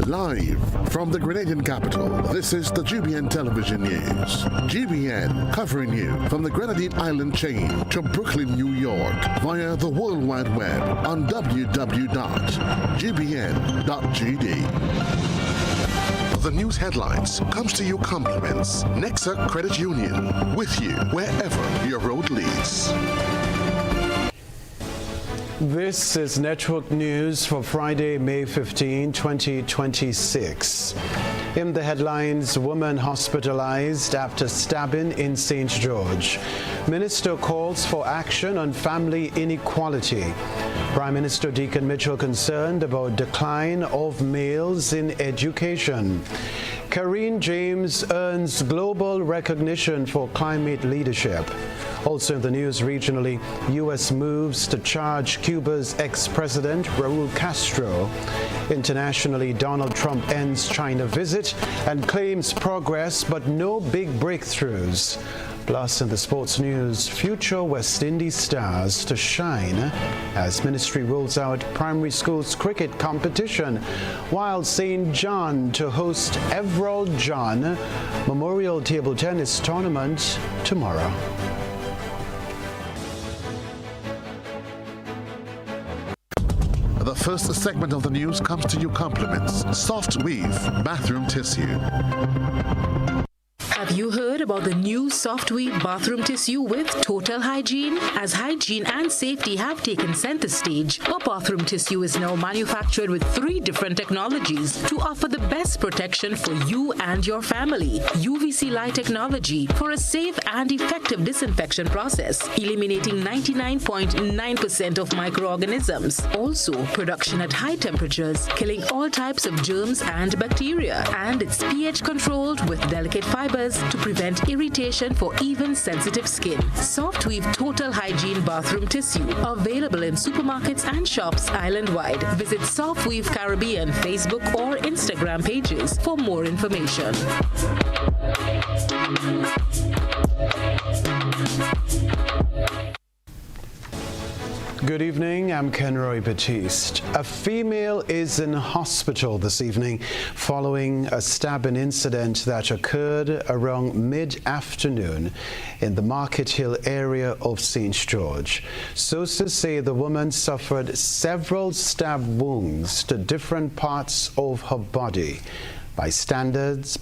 Live from the Grenadian capital, this is the GBN Television News. GBN covering you from the Grenadine Island chain to Brooklyn, New York via the World Wide Web on www.gbn.gd. The news headlines comes to you compliments Nexa Credit Union, with you wherever your road leads. This is Network News for Friday, May 15, 2026. In the headlines, woman hospitalized after stabbing in St. George. Minister calls for action on family inequality. Prime Minister Deacon Mitchell concerned about decline of males in education. Karine James earns global recognition for climate leadership. Also in the news regionally, U.S. moves to charge Cuba's ex-president Raul Castro. Internationally, Donald Trump ends China visit and claims progress but no big breakthroughs. Plus, in the sports news, future West Indies stars to shine as ministry rolls out primary schools cricket competition, while St. John to host Everald John Memorial Table Tennis Tournament tomorrow. The first segment of the news comes to you compliments Soft Weave Bathroom Tissue. Have you heard about the new Soft Weave bathroom tissue with total hygiene? As hygiene and safety have taken center stage, our bathroom tissue is now manufactured with 3 different technologies to offer the best protection for you and your family. UVC light technology for a safe and effective disinfection process, eliminating 99.9% of microorganisms. Also, production at high temperatures, killing all types of germs and bacteria. And it's pH controlled with delicate fibers to prevent irritation for even sensitive skin. Soft Weave Total Hygiene Bathroom Tissue. Available in supermarkets and shops island-wide. Visit Soft Weave Caribbean Facebook or Instagram pages for more information. Good evening, I'm Kenroy, Baptiste. A female is in hospital this evening following a stabbing incident that occurred around mid-afternoon in the Market Hill area of St. George. Sources say the woman suffered several stab wounds to different parts of her body. Bystanders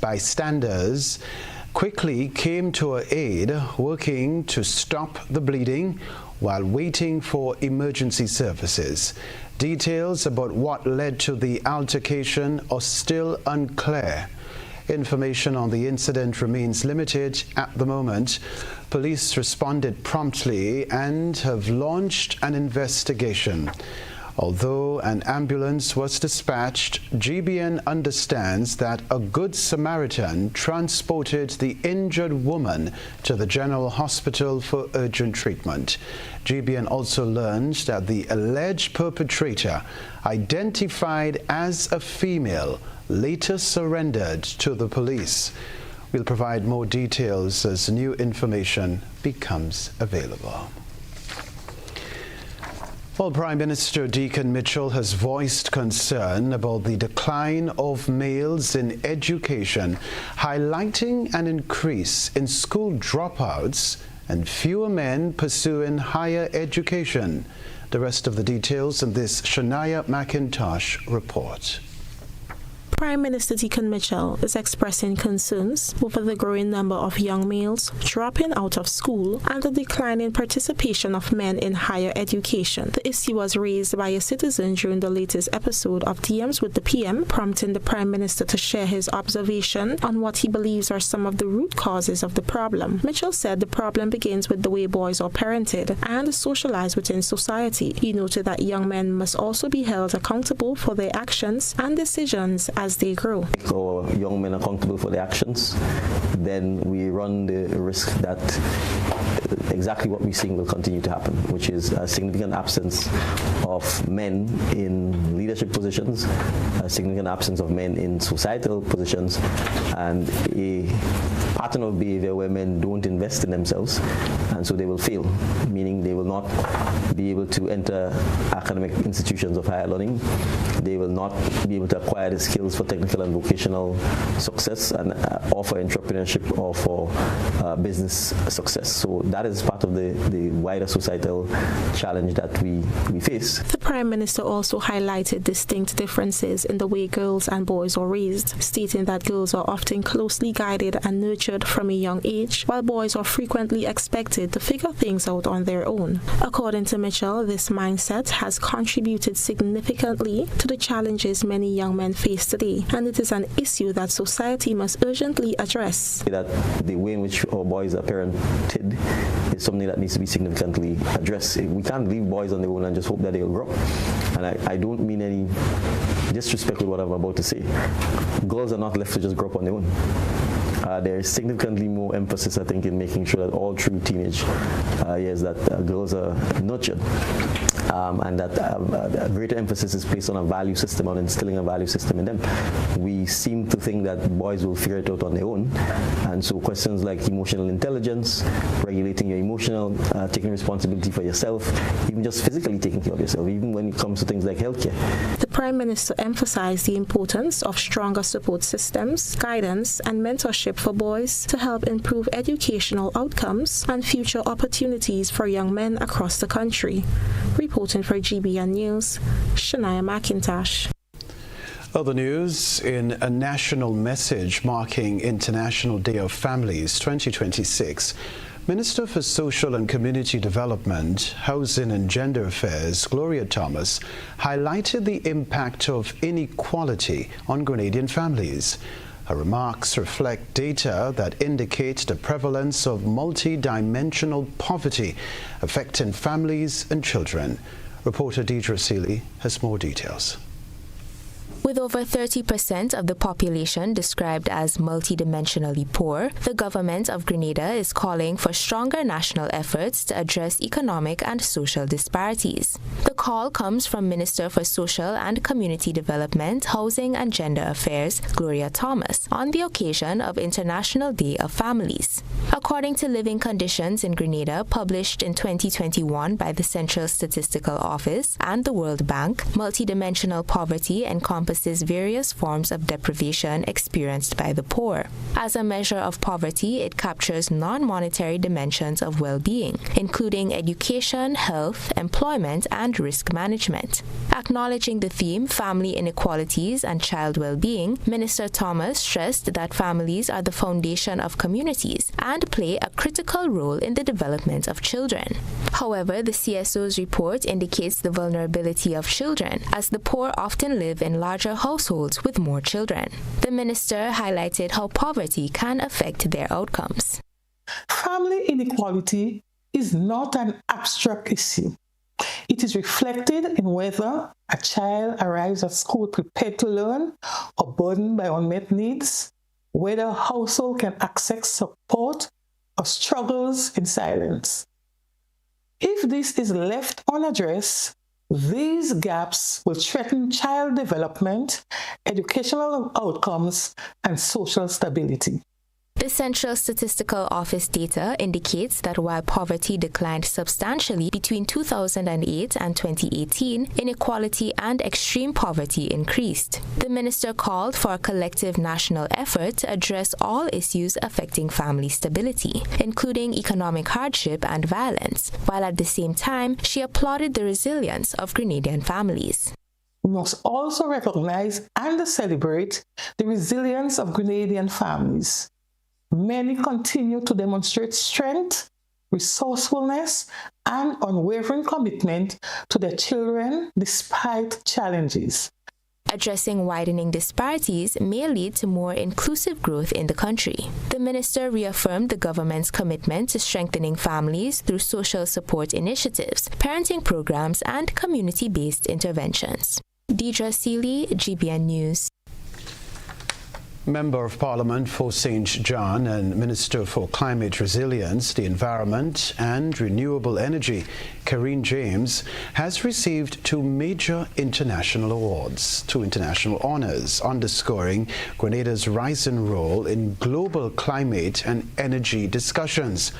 quickly came to her aid, working to stop the bleeding while waiting for emergency services. Details about what led to the altercation are still unclear. Information on the incident remains limited at the moment. Police responded promptly and have launched an investigation. Although an ambulance was dispatched, GBN understands that a Good Samaritan transported the injured woman to the General Hospital for urgent treatment. GBN also learned that the alleged perpetrator, identified as a female, later surrendered to the police. We'll provide more details as new information becomes available. Well, Prime Minister Deacon Mitchell has voiced concern about the decline of males in education, highlighting an increase in school dropouts and fewer men pursuing higher education. The rest of the details in this Shania McIntosh report. Prime Minister Deacon Mitchell is expressing concerns over the growing number of young males dropping out of school and the declining participation of men in higher education. The issue was raised by a citizen during the latest episode of DMs with the PM, prompting the Prime Minister to share his observation on what he believes are some of the root causes of the problem. Mitchell said the problem begins with the way boys are parented and socialized within society. He noted that young men must also be held accountable for their actions and decisions as they grow. So young men accountable for their actions, then we run the risk that exactly what we're seeing will continue to happen, which is a significant absence of men in leadership positions, a significant absence of men in societal positions, and a pattern of behavior where men don't invest in themselves, and so they will fail, meaning they will not be able to enter academic institutions of higher learning. They will not be able to acquire the skills for technical and vocational success, and or for entrepreneurship or for business success. So that is part of the wider societal challenge that we face. The Prime Minister also highlighted distinct differences in the way girls and boys are raised, stating that girls are often closely guided and nurtured from a young age, while boys are frequently expected to figure things out on their own. According to Mitchell, this mindset has contributed significantly to the challenges many young men face today, and it is an issue that society must urgently address. That the way in which our boys are parented is something that needs to be significantly addressed. We can't leave boys on their own and just hope that they'll grow up. And I don't mean any disrespect with what I'm about to say. Girls are not left to just grow up on their own. There is significantly more emphasis, I think, in making sure that all through teenage years that girls are nurtured, and that a greater emphasis is placed on a value system, on instilling a value system in them. We seem to think that boys will figure it out on their own, and so questions like emotional intelligence, regulating your emotional, taking responsibility for yourself, even just physically taking care of yourself, even when it comes to things like healthcare. The Prime Minister emphasized the importance of stronger support systems, guidance, and mentorship for boys to help improve educational outcomes and future opportunities for young men across the country. Reporting for GBN News, Shania McIntosh. Other news, in a national message marking International Day of Families 2026, Minister for Social and Community Development, Housing and Gender Affairs, Gloria Thomas, highlighted the impact of inequality on Grenadian families. Her remarks reflect data that indicate the prevalence of multi-dimensional poverty affecting families and children. Reporter Deidre Seeley has more details. With over 30% of the population described as multidimensionally poor, the government of Grenada is calling for stronger national efforts to address economic and social disparities. The call comes from Minister for Social and Community Development, Housing and Gender Affairs, Gloria Thomas, on the occasion of International Day of Families. According to Living Conditions in Grenada, published in 2021 by the Central Statistical Office and the World Bank, multidimensional poverty encompasses various forms of deprivation experienced by the poor. As a measure of poverty, it captures non-monetary dimensions of well-being, including education, health, employment, and risk management. Acknowledging the theme family inequalities and child well-being, Minister Thomas stressed that families are the foundation of communities and play a critical role in the development of children. However, the CSO's report indicates the vulnerability of children, as the poor often live in larger households with more children. The minister highlighted how poverty can affect their outcomes. Family inequality is not an abstract issue. It is reflected in whether a child arrives at school prepared to learn or burdened by unmet needs, whether a household can access support or struggles in silence. If this is left unaddressed, these gaps will threaten child development, educational outcomes, and social stability. The Central Statistical Office data indicates that while poverty declined substantially between 2008 and 2018, inequality and extreme poverty increased. The minister called for a collective national effort to address all issues affecting family stability, including economic hardship and violence, while at the same time, she applauded the resilience of Grenadian families. We must also recognize and celebrate the resilience of Grenadian families. Many continue to demonstrate strength, resourcefulness, and unwavering commitment to their children despite challenges. Addressing widening disparities may lead to more inclusive growth in the country. The minister reaffirmed the government's commitment to strengthening families through social support initiatives, parenting programs, and community-based interventions. Deidre Seeley, GBN News. Member of Parliament for St. John and Minister for Climate Resilience, the Environment and Renewable Energy, Karine James, has received two major international awards, two international honors, underscoring Grenada's rising role in global climate and energy discussions.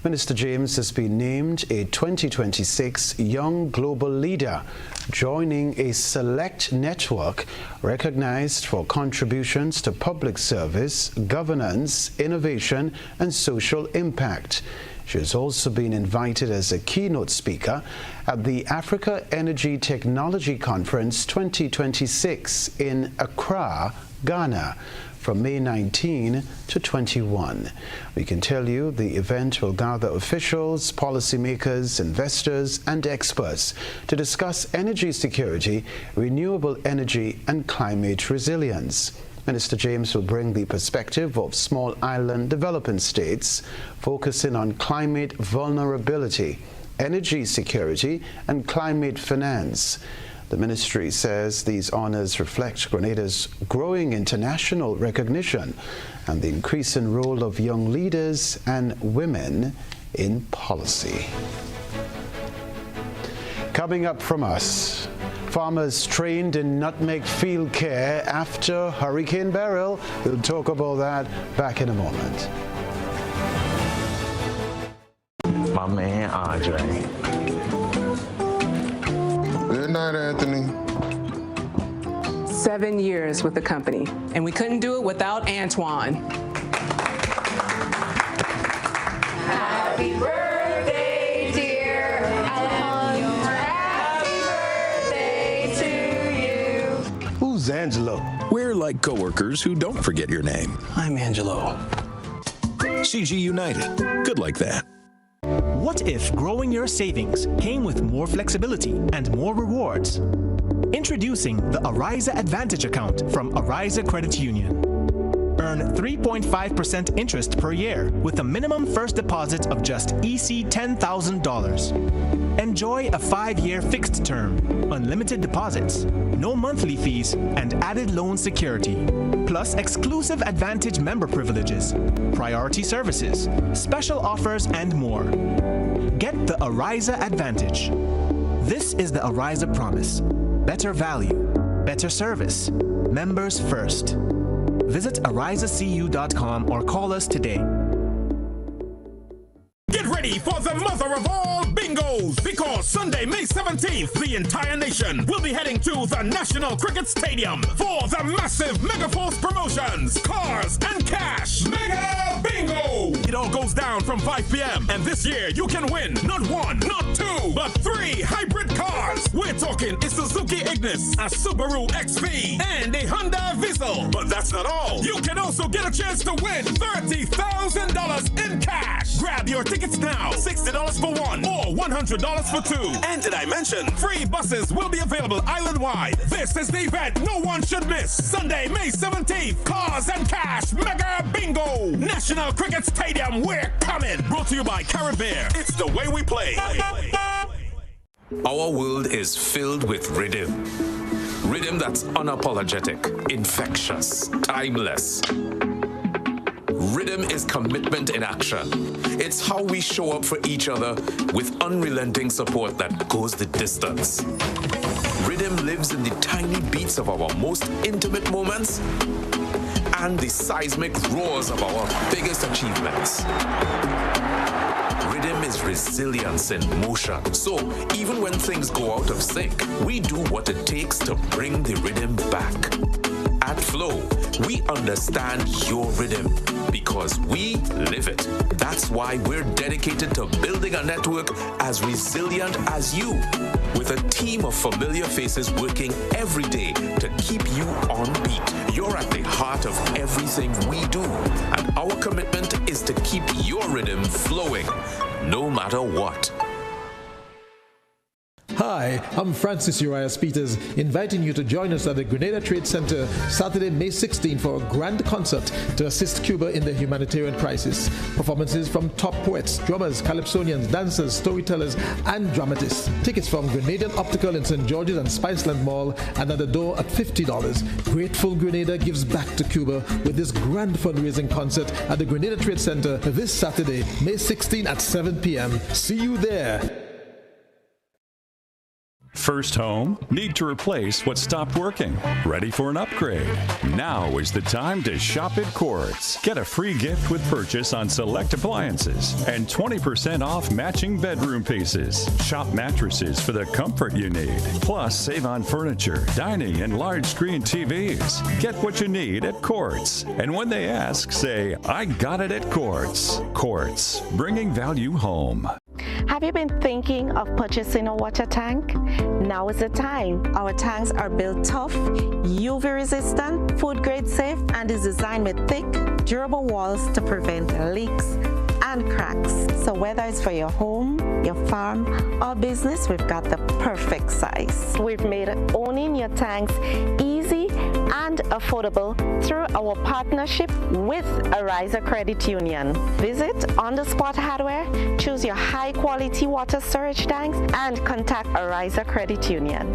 Minister James has been named a 2026 Young Global Leader, joining a select network recognized for contributions to public service, governance, innovation, and social impact. She has also been invited as a keynote speaker at the Africa Energy Technology Conference 2026 in Accra, Ghana, from May 19 to 21. We can tell you the event will gather officials, policymakers, investors, and experts to discuss energy security, renewable energy, and climate resilience. Minister James will bring the perspective of small island developing states, focusing on climate vulnerability, energy security, and climate finance. The ministry says these honors reflect Grenada's growing international recognition and the increasing role of young leaders and women in policy. Coming up from us, farmers trained in nutmeg field care after Hurricane Beryl. We'll talk about that back in a moment. My man Andre. Good night, Anthony. 7 years with the company, and we couldn't do it without Antoine. Happy birthday, dear Alejandro. Happy birthday to you. Who's Angelo? We're like coworkers who don't forget your name. I'm Angelo. CG United. Good like that. What if growing your savings came with more flexibility and more rewards? Introducing the Ariza Advantage account from Ariza Credit Union. Earn 3.5% interest per year with a minimum first deposit of just EC $10,000. Enjoy a 5-year fixed term, unlimited deposits, no monthly fees, and added loan security. Plus exclusive Advantage member privileges, priority services, special offers, and more. Get the Ariza Advantage. This is the Ariza Promise. Better value, better service, members first. Visit arizacu.com or call us today. Get ready for the mother of all bingos, because Sunday, May 17th, the entire nation will be heading to the National Cricket Stadium for the massive Mega Force promotions, cars and cash. Mega Bingo! It all goes down from 5 p.m. and this year you can win not 1, not 2, but 3 hybrid cars. We're talking a Suzuki Ignis, a Subaru XV, and a Honda Vissel. But that's not all. You can also get a chance to win $30,000 in cash. Grab your tickets now. $60 for one or $100 for two. And did I mention free buses will be available island-wide? This is the event no one should miss. Sunday, May 17th. Cars and cash Mega Bingo. National Cricket Stadium, we're coming. Brought to you by Caribbean. It's the way we play. Our world is filled with rhythm. Rhythm that's unapologetic, infectious, timeless. Rhythm is commitment in action. It's how we show up for each other with unrelenting support that goes the distance. Rhythm lives in the tiny beats of our most intimate moments and the seismic roars of our biggest achievements. Rhythm is resilience in motion. So even when things go out of sync, we do what it takes to bring the rhythm back. At Flow, we understand your rhythm because we live it. That's why we're dedicated to building a network as resilient as you, with a team of familiar faces working every day to keep you on beat. You're at the heart of everything we do, and our commitment is to keep your rhythm flowing, no matter what. Hi, I'm Francis Urias Peters, inviting you to join us at the Grenada Trade Center Saturday, May 16 for a grand concert to assist Cuba in the humanitarian crisis. Performances from top poets, drummers, calypsonians, dancers, storytellers, and dramatists. Tickets from Grenadian Optical in St. George's and Spiceland Mall and at the door at $50. Grateful Grenada gives back to Cuba with this grand fundraising concert at the Grenada Trade Center this Saturday, May 16 at 7 p.m. See you there. First home? Need to replace what stopped working? Ready for an upgrade? Now is the time to shop at Quartz. Get a free gift with purchase on select appliances and 20% off matching bedroom pieces. Shop mattresses for the comfort you need. Plus, save on furniture, dining, and large screen TVs. Get what you need at Quartz. And when they ask, say, I got it at Quartz. Quartz, bringing value home. Have you been thinking of purchasing a water tank? Now is the time. Our tanks are built tough, UV resistant, food grade safe, and is designed with thick, durable walls to prevent leaks and cracks. So whether it's for your home, your farm, or business, we've got the perfect size. We've made owning your tanks easy and affordable through our partnership with Ariza Credit Union. Visit On The Spot Hardware, choose your high-quality water storage tanks, and contact Ariza Credit Union.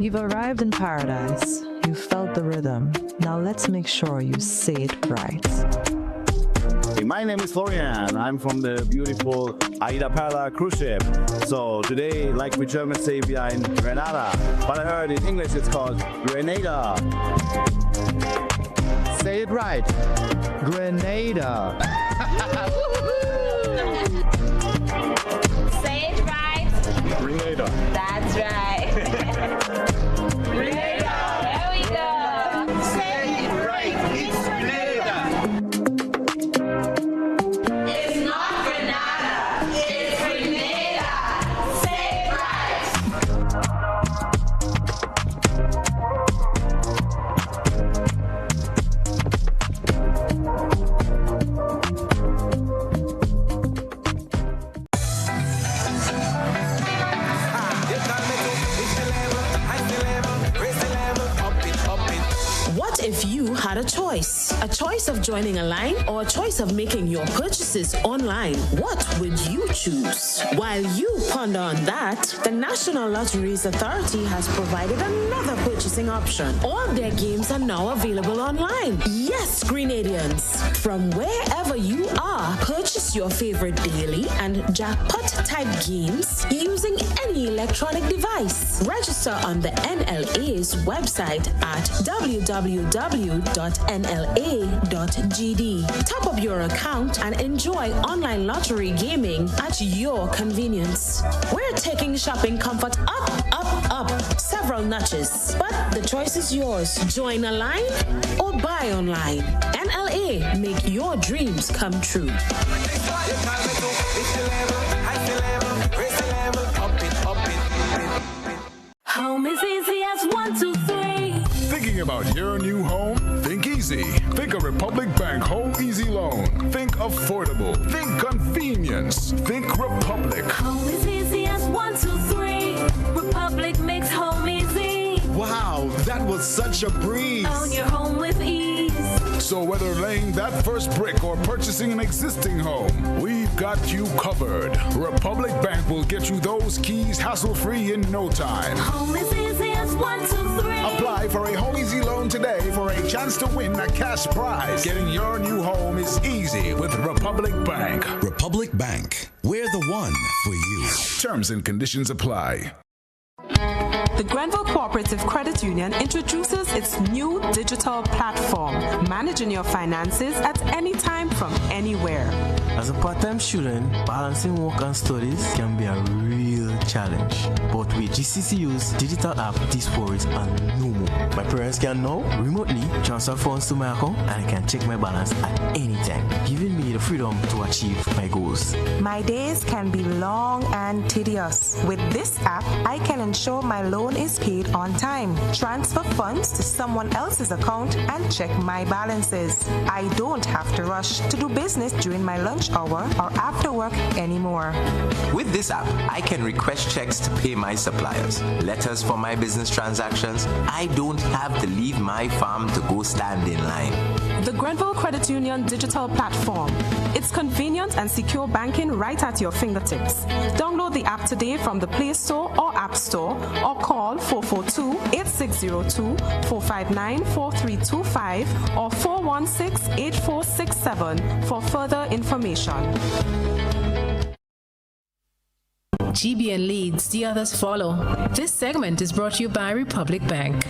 You've arrived in paradise. You felt the rhythm. Now let's make sure you say it right. Hey, my name is Florian. I'm from the beautiful Aida Perla cruise ship. So today, like we Germans say, we are in Grenada. But I heard in English it's called Grenada. Say it right. Grenada. Say it right. Grenada. That's right. Grenada. There we go. Say it right. It's Grenada. It's not Grenada. It's Grenada. Say it right. What if you had a choice? A choice of joining a line or a choice of making your purchases online? What would you choose? While you ponder on that, the National Lotteries Authority has provided another purchasing option. All their games are now available online. Yes, Grenadians, from wherever you are, purchase your favorite daily and jackpot type games using any electronic device. Register on the NLA's website at www.nla.gd. Top up your account and enjoy online lottery gaming at your convenience. We're taking shopping comfort up several notches. But the choice is yours. Join a line or buy online. NLA, make your dreams come true. Home is easy as 1, 2, 3. Thinking about your new home? Think easy. Think a Republic Bank Home Easy Loan. Think affordable. Think convenience. Think Republic. Home is easy as 1, 2, 3. Republic makes home easy. Wow, that was such a breeze. Own your home with ease. So whether laying that first brick or purchasing an existing home, we've got you covered. Republic Bank will get you those keys hassle-free in no time. Home is easy as 1, 2, 3. Apply for a Home Easy Loan today for a chance to win a cash prize. Getting your new home is easy with Republic Bank. Republic Bank. We're the one for you. Terms and conditions apply. The Grenville Cooperative Credit Union introduces its new digital platform, managing your finances at any time from anywhere. As a part-time student, balancing work and studies can be a real challenge. But with GCCU's digital app, these worries are no more. My parents can now remotely transfer funds to my account and I can check my balance at any time, giving me the freedom to achieve my goals. My days can be long and tedious. With this app, I can ensure my loan is paid on time, transfer funds to someone else's account, and check my balances. I don't have to rush to do business during my lunch hour or after work anymore. With this app, I can request checks to pay my suppliers, letters for my business transactions. I don't have to leave my farm to go stand in line. The Grenville Credit Union digital platform. It's convenient and secure banking right at your fingertips. Download the app today from the Play Store or App Store or call 442-8602, 459-4325 or 416-8467 for further information. GBN leads, the others follow. This segment is brought to you by Republic Bank.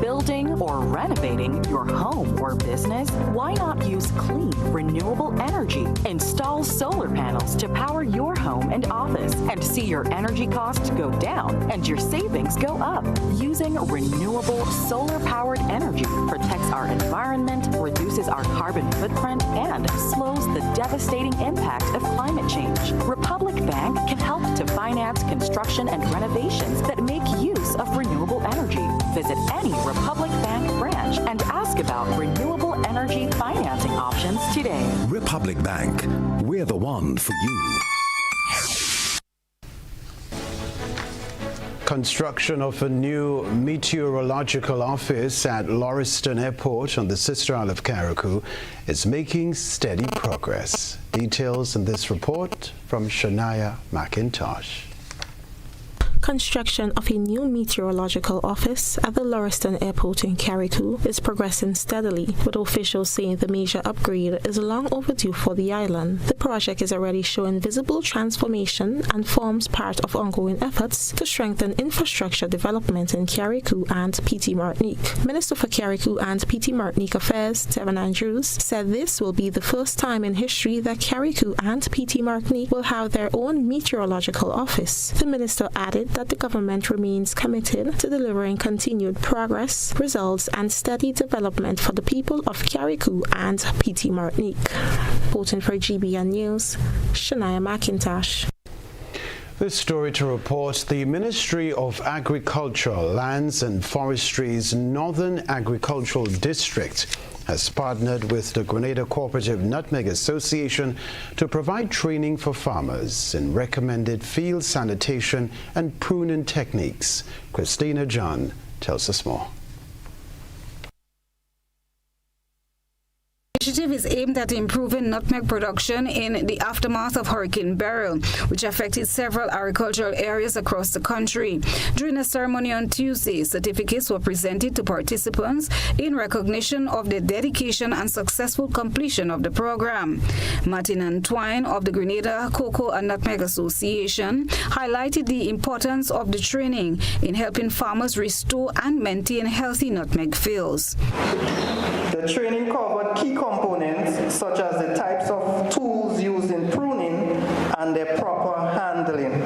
Building or renovating your home or business? Why not use clean, renewable energy? Install solar panels to power your home and office and see your energy costs go down and your savings go up. Using renewable solar-powered energy protects our environment, reduces our carbon footprint, and slows the devastating impact of climate change. Republic Bank can help to finance construction and renovations that make use of renewable energy. Visit any Republic Bank branch and ask about renewable energy financing options today. Republic Bank, we're the one for you. Construction of a new meteorological office at Lauriston Airport on the sister isle of Carriacou is making steady progress. Details in this report from Shania McIntosh. Construction of a new meteorological office at the Lauriston Airport in Carriacou is progressing steadily, with officials saying the major upgrade is long overdue for the island. The project is already showing visible transformation and forms part of ongoing efforts to strengthen infrastructure development in Carriacou and PT Martinique. Minister for Carriacou and PT Martinique Affairs, Tevin Andrews, said this will be the first time in history that Carriacou and PT Martinique will have their own meteorological office. The minister added that the government remains committed to delivering continued progress, results, and steady development for the people of Carriacou and PT Martinique. Reporting for GBN News, Shania McIntosh. This story to report: the Ministry of Agriculture, Lands and Forestry's Northern Agricultural District has partnered with the Grenada Cooperative Nutmeg Association to provide training for farmers in recommended field sanitation and pruning techniques. Christina John tells us more. The initiative is aimed at improving nutmeg production in the aftermath of Hurricane Beryl, which affected several agricultural areas across the country. During a ceremony on Tuesday, certificates were presented to participants in recognition of their dedication and successful completion of the program. Martin Antoine of the Grenada Cocoa and Nutmeg Association highlighted the importance of the training in helping farmers restore and maintain healthy nutmeg fields. The training covered key components such as the types of tools used in pruning and their proper handling,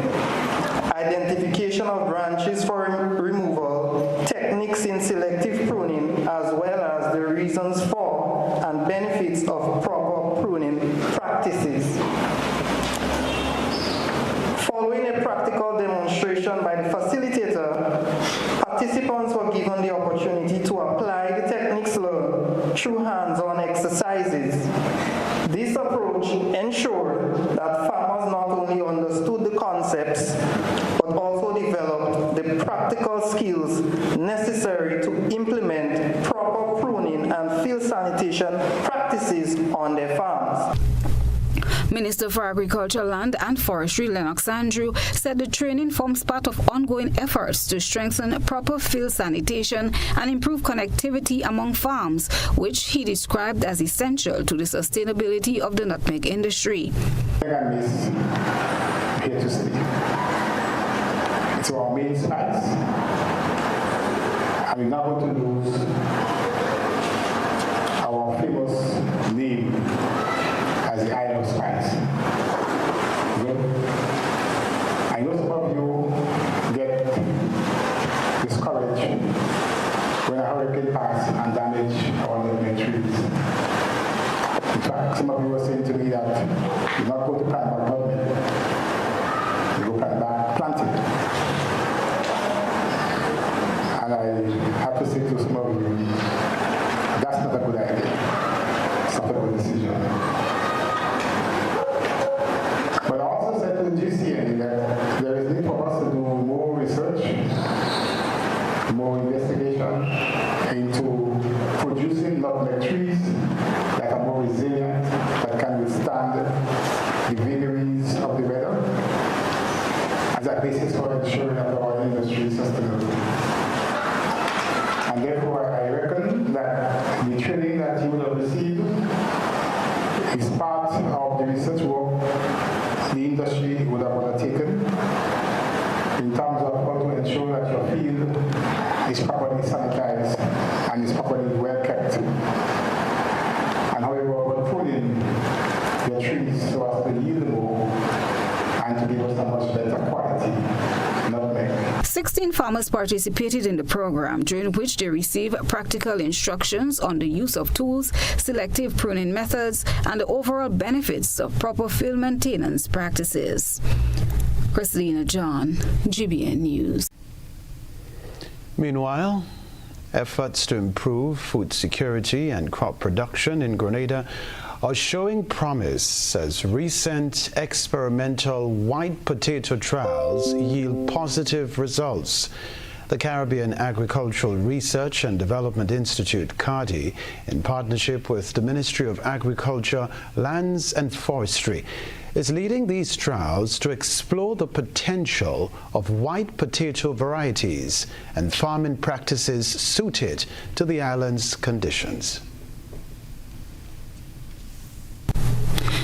identification of branches for removal, techniques in selective pruning, as well as the reasons for and benefits of proper pruning practices. Following a practical demonstration by the facilitator, participants were given the opportunity to apply the techniques learned through hands-on exercises. This approach ensured that farmers not only understood the concepts, but also developed the practical skills necessary to implement proper pruning and field sanitation practices on their farms. Minister for Agriculture, Land and Forestry, Lennox Andrew, said the training forms part of ongoing efforts to strengthen proper field sanitation and improve connectivity among farms, which he described as essential to the sustainability of the nutmeg industry. Here to stay. It's our main spice. And we're not going to lose our famous name as the island spice. Good. I know some of you get discouraged when a hurricane passes and damage our nutmeg trees. In fact, some of you were saying to me that you're not going to plant back nutmeg. You go plant back planting. And I have to say to some of you, that's not a good idea. It's not a good decision. But I also said to the GCN that there is need for us to do more understand the vagaries of the weather as a basis for ensuring that our industry is sustainable. And therefore, I reckon that the training that you will have received is part of the research work the industry would have undertaken in terms of how to ensure that your field is properly sanitized and is properly well kept. And how you go about pruning your trees so as to yield more and to give us a much better quality nutmeg. 16 farmers participated in the program, during which they received practical instructions on the use of tools, selective pruning methods, and the overall benefits of proper field maintenance practices. Christina John, GBN News. Meanwhile, efforts to improve food security and crop production in Grenada are showing promise as recent experimental white potato trials yield positive results. The Caribbean Agricultural Research and Development Institute, CARDI, in partnership with the Ministry of Agriculture, Lands and Forestry, is leading these trials to explore the potential of white potato varieties and farming practices suited to the island's conditions.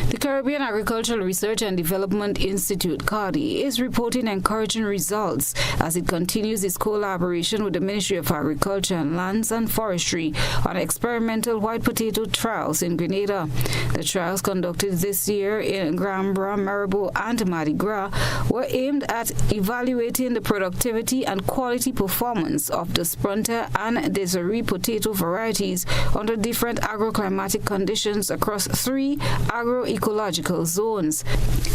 The Caribbean Agricultural Research and Development Institute, CARDI, is reporting encouraging results as it continues its collaboration with the Ministry of Agriculture and Lands and Forestry on experimental white potato trials in Grenada. The trials conducted this year in Grambra, Maribor, and Mardi Gras were aimed at evaluating the productivity and quality performance of the Sprunta and Desiree potato varieties under different agroclimatic conditions across 3 agroecological zones.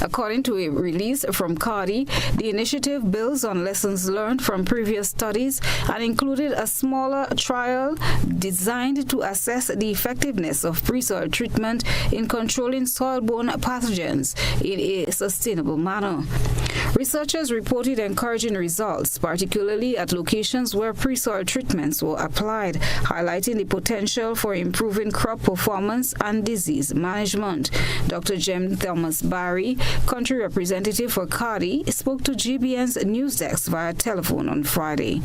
According to a release from CARDI, the initiative builds on lessons learned from previous studies and included a smaller trial designed to assess the effectiveness of pre-soil treatment in controlling soil-borne pathogens in a sustainable manner. Researchers reported encouraging results, particularly at locations where pre-soil treatments were applied, highlighting the potential for improving crop performance and disease management. Dr. Jem Thomas Barry, country representative for CARDI, spoke to GBN's news desk via telephone on Friday.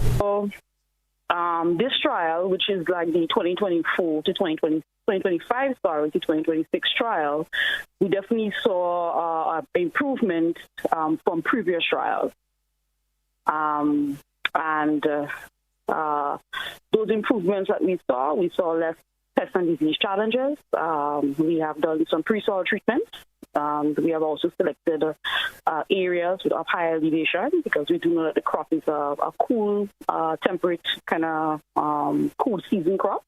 This trial, which is like the 2024 to 2025 to 2026 trial, we definitely saw improvement from previous trials. Those improvements that we saw less pest and disease challenges. We have done some pre-soil treatments. We have also selected areas with a high elevation because we do know that the crop is a cool, temperate kind of cool season crop.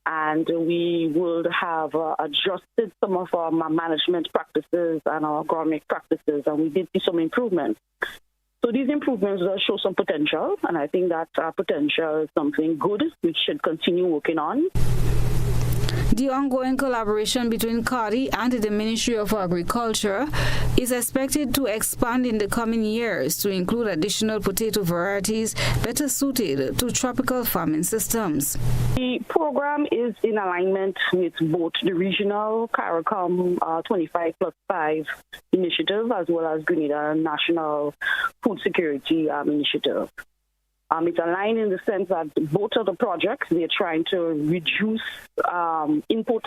And we would have adjusted some of our management practices and our agronomic practices, and we did see some improvements. So these improvements show some potential, and I think that potential is something good we should continue working on. The ongoing collaboration between CARDI and the Ministry of Agriculture is expected to expand in the coming years to include additional potato varieties better suited to tropical farming systems. The program is in alignment with both the regional CARICOM 25+5 initiative as well as Grenada National Food Security Initiative. It's aligned in the sense that both of the projects, they're trying to reduce input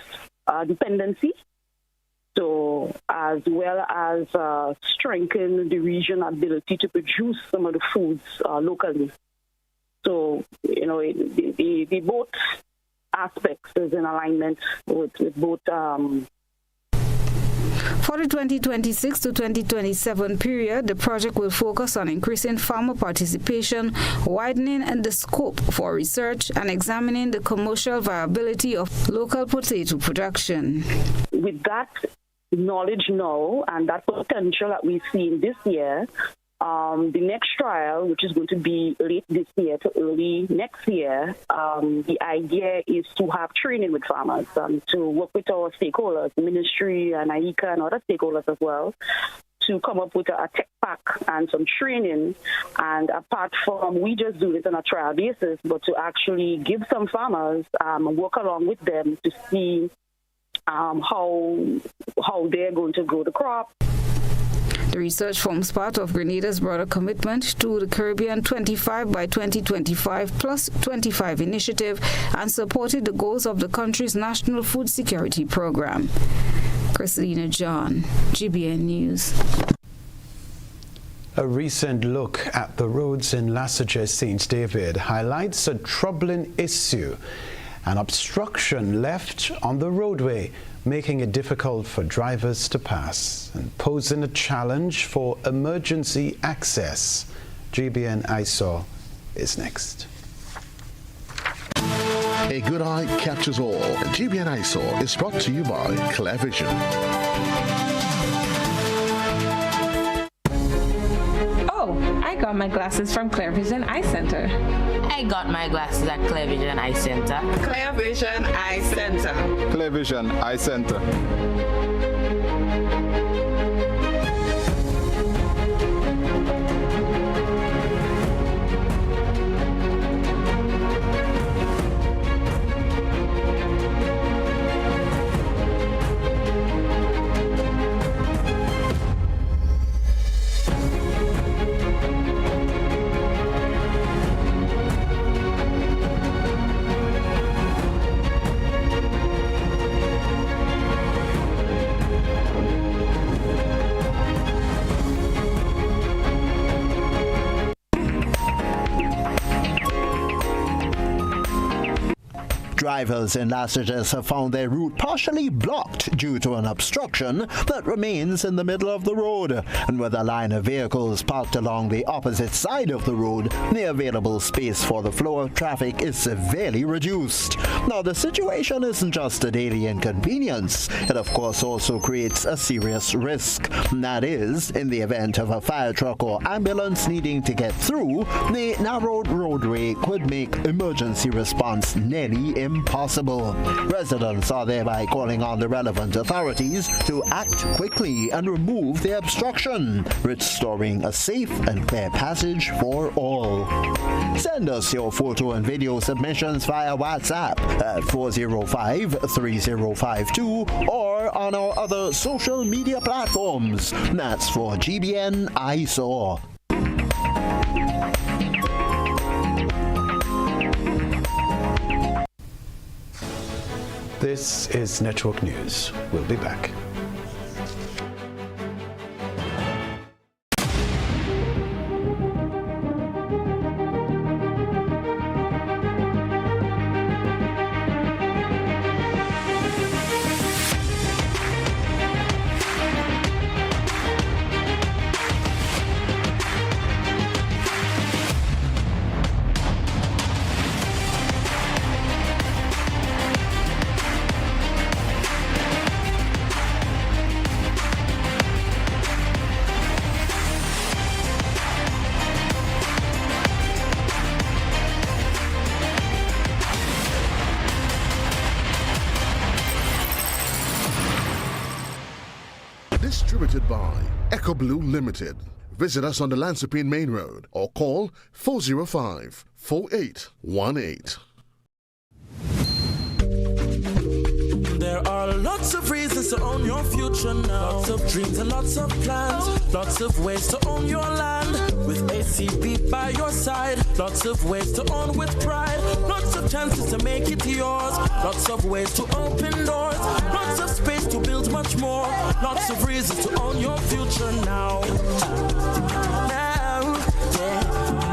dependency, so as well as strengthen the region's ability to produce some of the foods locally. So, the both aspects is in alignment with both. For the 2026 to 2027 period, the project will focus on increasing farmer participation, widening the scope for research, and examining the commercial viability of local potato production. With that knowledge now and that potential that we've seen this year, the next trial, which is going to be late this year to early next year, the idea is to have training with farmers, to work with our stakeholders, the ministry and AICA and other stakeholders as well, to come up with a tech pack and some training. And apart from we just do this on a trial basis, but to actually give some farmers, work along with them to see how they're going to grow the crop. The research forms part of Grenada's broader commitment to the Caribbean 25 by 2025 plus 25 initiative and supported the goals of the country's National Food Security Program. Christina John, GBN News. A recent look at the roads in Lasaja St. David highlights a troubling issue: an obstruction left on the roadway, making it difficult for drivers to pass and posing a challenge for emergency access. GBN ISO is next. A good eye catches all. GBN ISO is brought to you by Clear Vision. I got my glasses from Clear Vision Eye Center. I got my glasses at Clear Vision Eye Center. Clear Vision Eye Center. Clear Vision Eye Center. Drivers in Lasaja have found their route partially blocked due to an obstruction that remains in the middle of the road, and with a line of vehicles parked along the opposite side of the road, the available space for the flow of traffic is severely reduced. Now, the situation isn't just a daily inconvenience, it of course also creates a serious risk. And that is, in the event of a fire truck or ambulance needing to get through, the narrowed roadway could make emergency response nearly impossible. Residents are thereby calling on the relevant authorities to act quickly and remove the obstruction, restoring a safe and fair passage for all. Send us your photo and video submissions via WhatsApp at 405-3052 or on our other social media platforms. That's for GBN ISO. This is Network News. We'll be back. Distributed by Echo Blue Limited. Visit us on the Lansopine Main Road or call 405-4818. There are lots of reasons to own your future now. Lots of dreams and lots of plans. Lots of ways to own your land. With ACB by your side. Lots of ways to own with pride. Lots of chances to make it yours. Lots of ways to open doors. Lots of space to build much more. Lots of reasons to own your future now.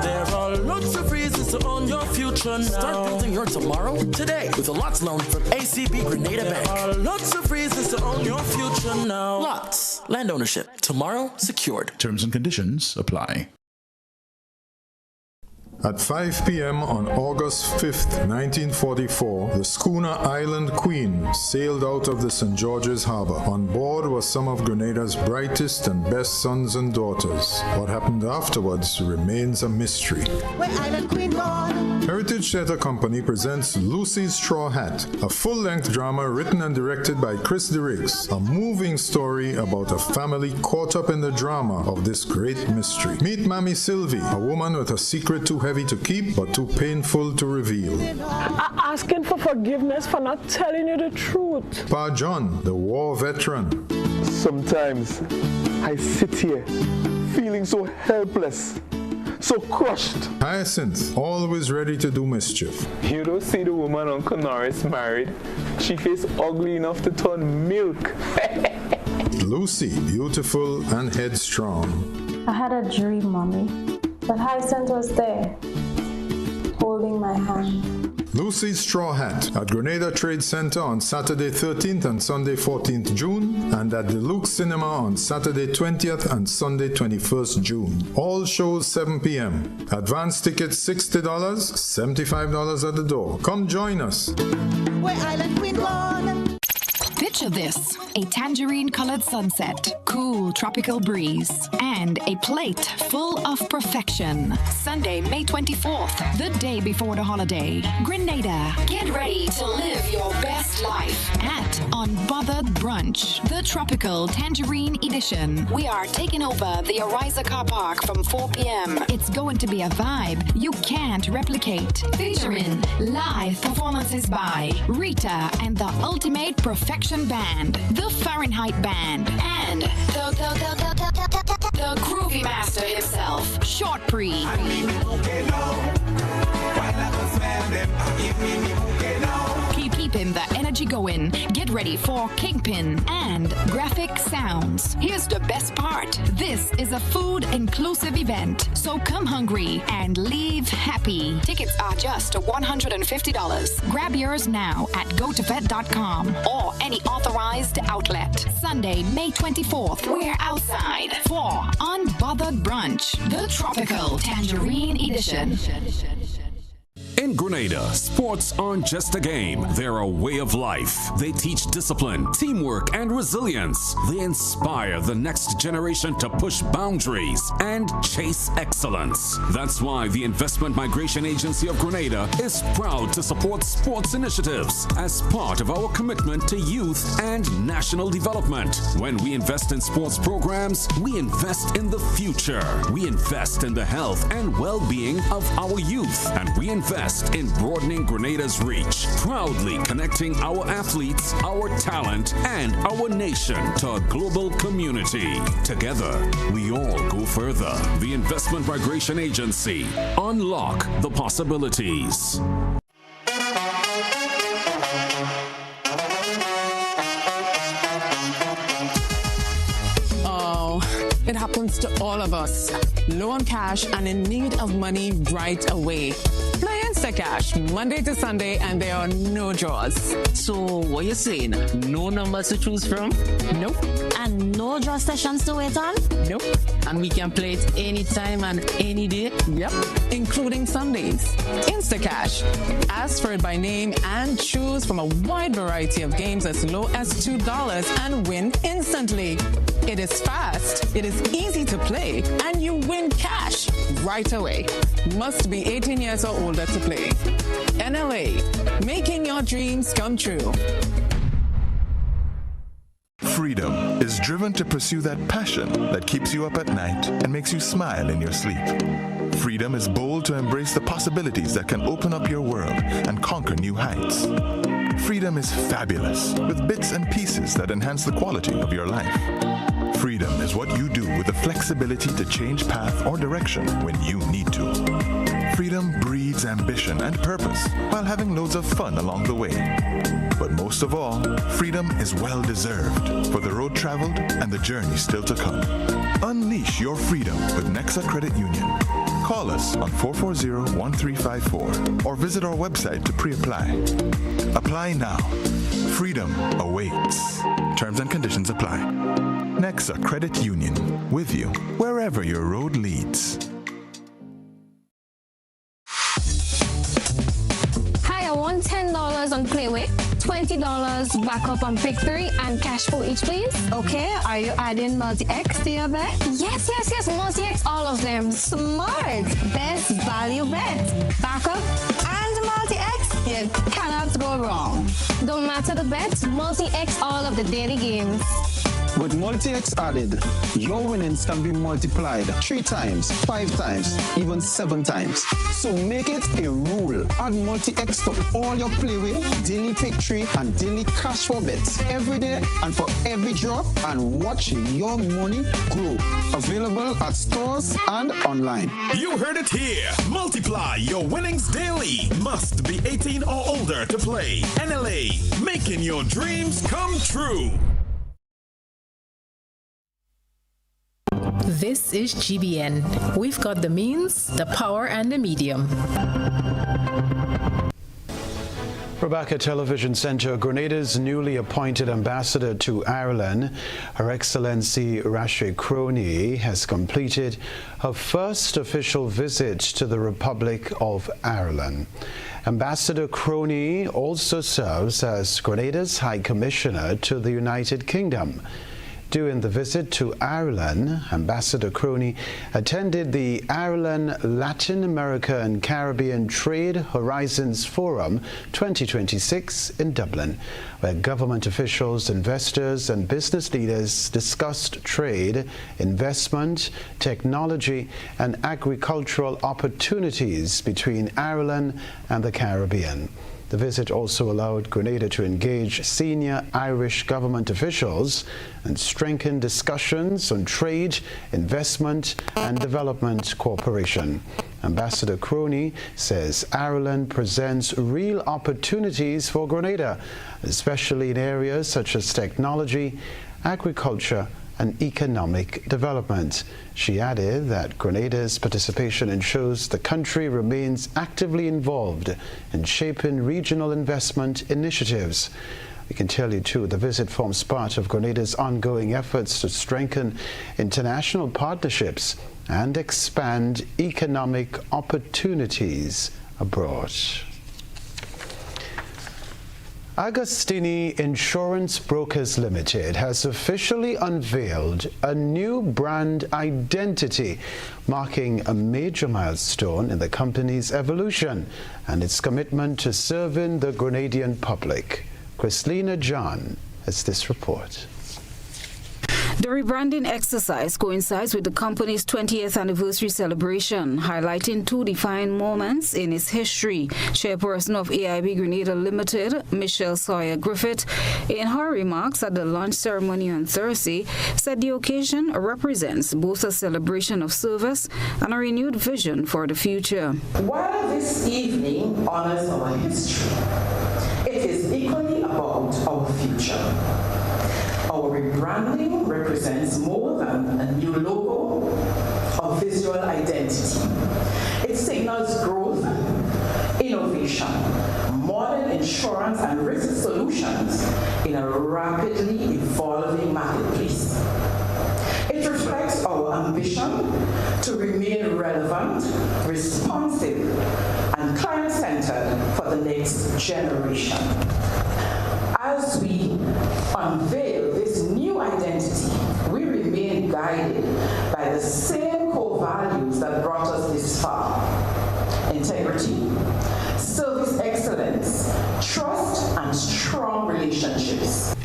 There are lots of reasons to own your future now. Start building your tomorrow today with a LOTS loan from ACB Grenada Bank. There are lots of reasons to own your future now. LOTS, land ownership, tomorrow secured. Terms and conditions apply. At 5 p.m. on August 5th, 1944, the schooner Island Queen sailed out of the St. George's Harbor. On board were some of Grenada's brightest and best sons and daughters. What happened afterwards remains a mystery. Where Island Queen gone? Heritage Theatre Company presents Lucy's Straw Hat, a full-length drama written and directed by Chris DeRiggs, a moving story about a family caught up in the drama of this great mystery. Meet Mammy Sylvie, a woman with a secret too heavy to keep but too painful to reveal. I'm asking for forgiveness for not telling you the truth. Pa John, the war veteran. Sometimes I sit here feeling so helpless, so crushed. Hyacinth, always ready to do mischief. You don't see the woman Uncle Norris married. She face ugly enough to turn milk. Lucy, beautiful and headstrong. I had a dream, Mommy, that Hyacinth was there, holding my hand. Lucy's Straw Hat at Grenada Trade Center on Saturday 13th and Sunday 14th June, and at the Luke Cinema on Saturday 20th and Sunday 21st June. All shows 7 p.m. Advance tickets $60, $75 at the door. Come join us. Where Island Queen gone? Picture this, a tangerine-colored sunset, cool tropical breeze, and a plate full of perfection. Sunday, May 24th, the day before the holiday. Grenada, get ready to live your best life at Unbothered Brunch, the tropical tangerine edition. We are taking over the Ariza car park from 4 p.m. It's going to be a vibe you can't replicate. Featuring live performances by Rita and the Ultimate Perfection Band, the Fahrenheit Band, and the Groovy Master himself, Short Pre. Keeping the energy going. Get ready for Kingpin and Graphic Sounds. Here's the best part. This is a food-inclusive event, so come hungry and leave happy. Tickets are just $150. Grab yours now at gotofet.com or any authorized outlet. Sunday, May 24th, we're outside for Unbothered Brunch, the Tropical Tangerine Edition. In Grenada, sports aren't just a game, they're a way of life. They teach discipline, teamwork, and resilience. They inspire the next generation to push boundaries and chase excellence. That's why the Investment Migration Agency of Grenada is proud to support sports initiatives as part of our commitment to youth and national development. When we invest in sports programs, we invest in the future. We invest in the health and well-being of our youth, and we invest in broadening Grenada's reach, proudly connecting our athletes, our talent, and our nation to a global community. Together, we all go further. The Investment Migration Agency. Unlock the possibilities. It happens to all of us. Low on cash and in need of money right away. Play Instacash Monday to Sunday and there are no draws. So what you saying? No numbers to choose from? Nope. And no draw sessions to wait on? Nope. And we can play it anytime and any day? Yep. Including Sundays. Instacash. Ask for it by name and choose from a wide variety of games as low as $2 and win instantly. It is fast, it is easy to play, and you win cash right away. Must be 18 years or older to play. NLA, making your dreams come true. Freedom is driven to pursue that passion that keeps you up at night and makes you smile in your sleep. Freedom is bold to embrace the possibilities that can open up your world and conquer new heights. Freedom is fabulous with bits and pieces that enhance the quality of your life. Freedom is what you do with the flexibility to change path or direction when you need to. Freedom breeds ambition and purpose while having loads of fun along the way. But most of all, freedom is well-deserved for the road traveled and the journey still to come. Unleash your freedom with Nexa Credit Union. Call us on 440-1354 or visit our website to pre-apply. Apply now. Freedom awaits. Terms and conditions apply. Nexa Credit Union, with you wherever your road leads. Hi, I want $10 on Playway. $20 backup on pick 3 and cash for each, please. Okay, are you adding multi-X to your bet? Yes, multi-X, all of them. Smart. Best value bet. Backup and multi-X. You cannot go wrong. Don't matter the bet, multi-X all of the daily games. With multi-X added, your winnings can be multiplied 3 times, 5 times, even 7 times. So make it a rule. Add multi-X to all your play with, daily pick 3 and daily cash for bets every day and for every drop, and watch your money grow. Available at stores and online. You heard it here. Multiply your winnings daily. Must be 18 or older to play. NLA, making your dreams come true. This is GBN. We've got the means, the power, and the medium. Rebecca Television Centre, Grenada's newly appointed ambassador to Ireland, Her Excellency Rache Crony, has completed her first official visit to the Republic of Ireland. Ambassador Crony also serves as Grenada's High Commissioner to the United Kingdom. During the visit to Ireland, Ambassador Crony attended the Ireland, Latin America and Caribbean Trade Horizons Forum 2026 in Dublin, where government officials, investors and business leaders discussed trade, investment, technology and agricultural opportunities between Ireland and the Caribbean. The visit also allowed Grenada to engage senior Irish government officials and strengthen discussions on trade, investment and development cooperation. Ambassador Crony says Ireland presents real opportunities for Grenada, especially in areas such as technology, agriculture and economic development. She added that Grenada's participation ensures the country remains actively involved in shaping regional investment initiatives. We can tell you too, the visit forms part of Grenada's ongoing efforts to strengthen international partnerships and expand economic opportunities abroad. Agostini Insurance Brokers Limited has officially unveiled a new brand identity, marking a major milestone in the company's evolution and its commitment to serving the Grenadian public. Chrislina John has this report. The rebranding exercise coincides with the company's 20th anniversary celebration, highlighting 2 defining moments in its history. Chairperson of AIB Grenada Limited, Michelle Sawyer Griffith, in her remarks at the launch ceremony on Thursday, said the occasion represents both a celebration of service and a renewed vision for the future. While this evening honors our history, it is equally about our future. Our rebranding represents more than a new logo or visual identity. It signals growth, innovation, modern insurance and risk solutions in a rapidly evolving marketplace. It reflects our ambition to remain relevant, responsive, and client-centered for the next generation. As we unveil this new identity, we remain guided by the same core values that brought us this far: integrity, service excellence, trust, and strong relationships.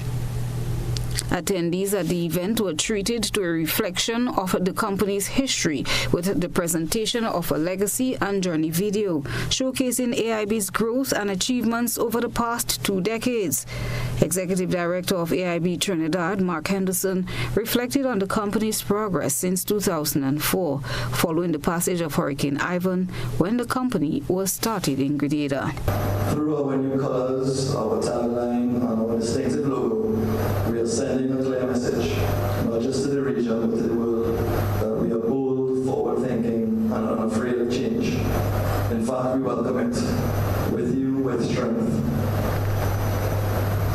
Attendees at the event were treated to a reflection of the company's history with the presentation of a legacy and journey video, showcasing AIB's growth and achievements over the past 2 decades. Executive Director of AIB Trinidad, Mark Henderson, reflected on the company's progress since 2004, following the passage of Hurricane Ivan, when the company was started in Grenada. Through our new colors, our tagline, and our distinctive logo, we are sending a clear message, not just to the region, but to the world, that we are bold, forward-thinking, and unafraid of change. In fact, we welcome it with you with strength.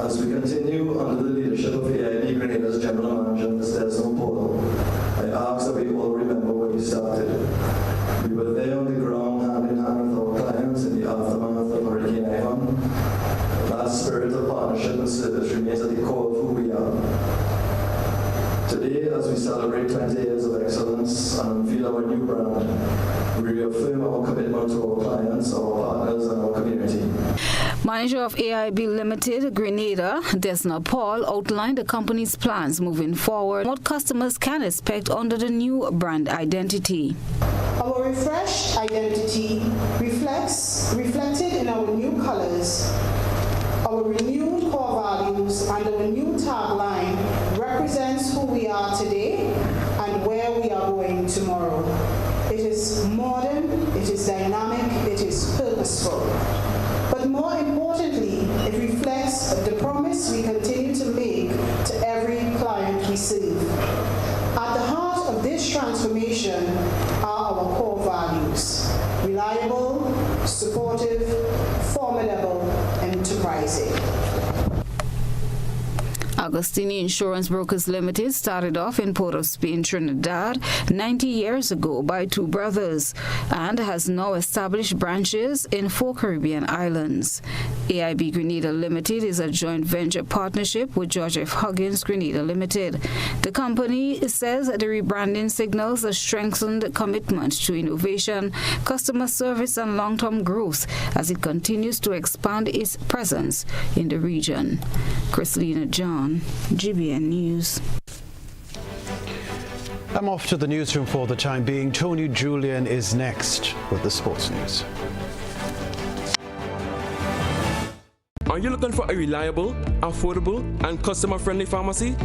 As we continue under the leadership of AIB Grenada's General Manager, Mr. Desmond Portal, I ask that we all remember where we started. We were there on the ground, hand in hand with our clients in the aftermath of Hurricane Ivan. That spirit of we celebrate 20 years of excellence and unveil our new brand, we reaffirm our commitment to our clients, our partners, and our community. Manager of AIB Limited, Grenada, Desna Paul, outlined the company's plans moving forward, what customers can expect under the new brand identity. Our refreshed identity reflected in our new colors, our renewed core values, and our new tagline represents who we are today and where we are going tomorrow. It is modern, it is dynamic, it is purposeful. But more importantly, it reflects the promise we continue to make to every client we serve. At the heart of this transformation are our core values: reliable, supportive, formidable, enterprising. Agostini Insurance Brokers Limited started off in Port of Spain, Trinidad, 90 years ago by two brothers and has now established branches in 4 Caribbean islands. AIB Grenada Limited is a joint venture partnership with George F. Huggins Grenada Limited. The company says the rebranding signals a strengthened commitment to innovation, customer service, and long-term growth as it continues to expand its presence in the region. Christina John, GBN News. I'm off to the newsroom for the time being. Tony Julian is next with the sports news. Are you looking for a reliable, affordable, and customer-friendly pharmacy?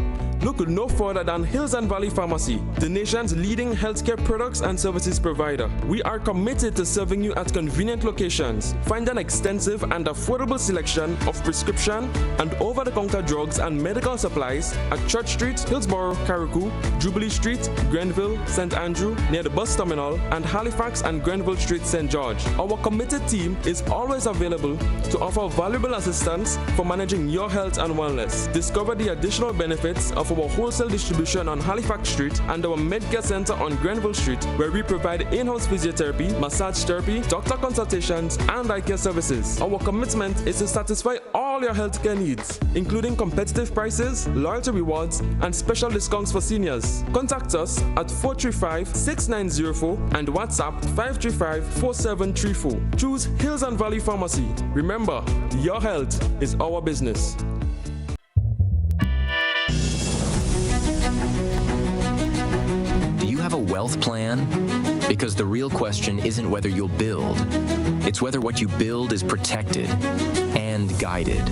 Look no further than Hills and Valley Pharmacy, the nation's leading healthcare products and services provider. We are committed to serving you at convenient locations. Find an extensive and affordable selection of prescription and over-the-counter drugs and medical supplies at Church Street, Hillsborough, Carriacou, Jubilee Street, Grenville, St. Andrew, near the bus terminal, and Halifax and Grenville Street, St. George. Our committed team is always available to offer valuable assistance for managing your health and wellness. Discover the additional benefits of our wholesale distribution on Halifax Street and our Medcare Center on Grenville Street, where we provide in-house physiotherapy, massage therapy, doctor consultations, and eye care services. Our commitment is to satisfy all your healthcare needs, including competitive prices, loyalty rewards, and special discounts for seniors. Contact us at 435-6904 and WhatsApp 535-4734. Choose Hills and Valley Pharmacy. Remember, your health is our business. Have a wealth plan? Because the real question isn't whether you'll build, it's whether what you build is protected and guided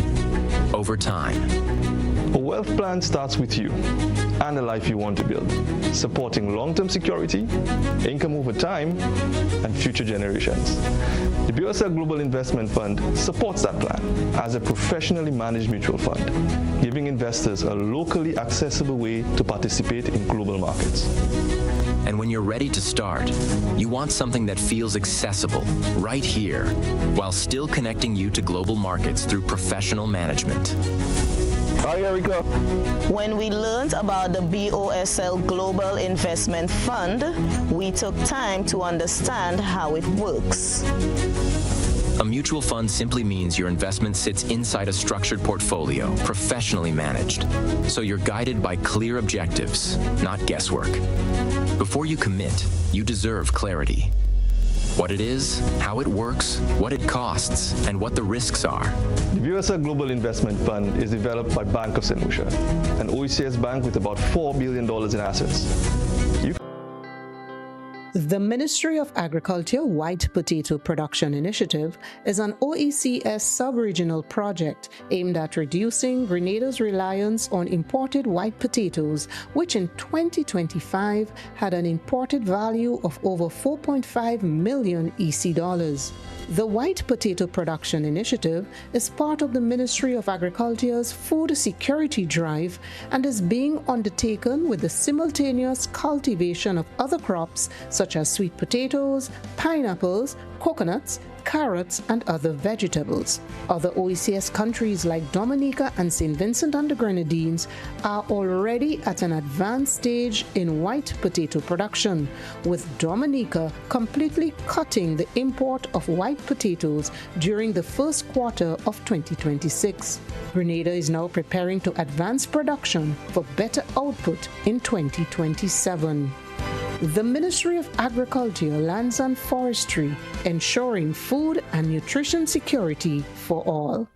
over time. A wealth plan starts with you and the life you want to build, supporting long-term security, income over time, and future generations. The BOSL Global Investment Fund supports that plan as a professionally managed mutual fund, giving investors a locally accessible way to participate in global markets. And when you're ready to start, you want something that feels accessible right here, while still connecting you to global markets through professional management. Hi, Erica. When we learned about the BOSL Global Investment Fund, we took time to understand how it works. A mutual fund simply means your investment sits inside a structured portfolio, professionally managed. So you're guided by clear objectives, not guesswork. Before you commit, you deserve clarity. What it is, how it works, what it costs, and what the risks are. The BOSL Global Investment Fund is developed by Bank of St. Lucia, an OECS bank with about $4 billion in assets. The Ministry of Agriculture White Potato Production Initiative is an OECS sub-regional project aimed at reducing Grenada's reliance on imported white potatoes, which in 2025 had an imported value of over 4.5 million EC dollars. The White Potato Production Initiative is part of the Ministry of Agriculture's food security drive and is being undertaken with the simultaneous cultivation of other crops such as sweet potatoes, pineapples, coconuts, carrots, and other vegetables. Other OECS countries like Dominica and St. Vincent and the Grenadines are already at an advanced stage in white potato production, with Dominica completely cutting the import of white potatoes during the first quarter of 2026. Grenada is now preparing to advance production for better output in 2027. The Ministry of Agriculture, Lands and Forestry, ensuring food and nutrition security for all.